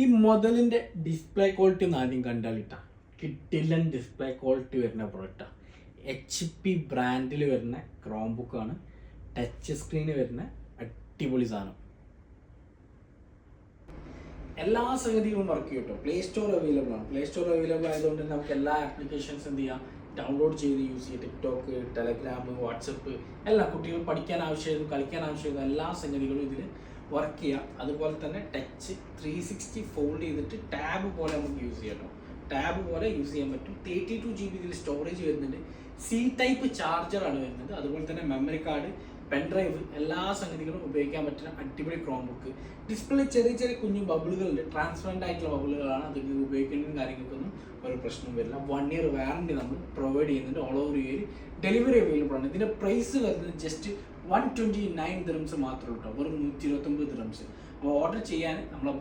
ഈ മുതലിൻ്റെ display quality ഒന്ന് ആദ്യം കണ്ടാലിട്ടാ കിട്ടില്ലൻ ഡിസ്പ്ലേ ക്വാളിറ്റി വരുന്ന പ്രൊഡക്റ്റാണ്. HP ബ്രാൻഡിൽ വരുന്ന ക്രോം ബുക്കാണ്. ടച്ച് സ്ക്രീന് വരുന്ന അടിപൊളി സാധനം. എല്ലാ സംഗതികളും വർക്ക് ചെയ്യും കേട്ടോ. പ്ലേ സ്റ്റോർ അവൈലബിൾ ആണ്. പ്ലേ സ്റ്റോർ അവൈലബിൾ ആയതുകൊണ്ട് തന്നെ നമുക്ക് എല്ലാ ആപ്ലിക്കേഷൻസ് എന്ത് ചെയ്യാം, ഡൗൺലോഡ് ചെയ്ത് യൂസ് ചെയ്യാം. ടിക്ടോക്ക്, ടെലഗ്രാം, വാട്സപ്പ് എല്ലാ കുട്ടികൾ പഠിക്കാൻ ആവശ്യമായതും കളിക്കാൻ ആവശ്യമായതും എല്ലാ സംഗതികളും ഇതിൽ വർക്ക് ചെയ്യാം. അതുപോലെ തന്നെ ടച്ച് 360 ഫോൾഡ് ചെയ്തിട്ട് ടാബ് പോലെ നമുക്ക് യൂസ് ചെയ്യാം കേട്ടോ. ടാബ് പോലെ യൂസ് ചെയ്യാൻ പറ്റും. 32 GB ഇതിൽ സ്റ്റോറേജ് വരുന്നുണ്ട്. C-ടൈപ്പ് ചാർജറാണ് വരുന്നത്. അതുപോലെ തന്നെ മെമ്മറി കാർഡ്, പെൻഡ്രൈവ് എല്ലാ സംഗതികളും ഉപയോഗിക്കാൻ പറ്റുന്ന അടിപൊളി ക്രോം ബുക്ക്. ഡിസ്പ്ലേ ചെറിയ ചെറിയ കുഞ്ഞു ബബിളുകളുണ്ട്. ട്രാൻസ്പെറൻ്റ് ആയിട്ടുള്ള ബബിളുകളാണ്. അത് ഉപയോഗിക്കുന്നതിനും കാര്യങ്ങൾക്കൊന്നും ഒരു പ്രശ്നവും വരില്ല. 1 year വാറണ്ടി നമ്മൾ പ്രൊവൈഡ് ചെയ്യുന്നുണ്ട്. All over year delivery available ആണ്. ഇതിൻ്റെ പ്രൈസ് വരുന്നത് ജസ്റ്റ് 129 dirhams മാത്രമേ ഉള്ളൂ. വെറും 129 dirhams. അപ്പോൾ ഓർഡർ ചെയ്യാൻ നമ്മളെ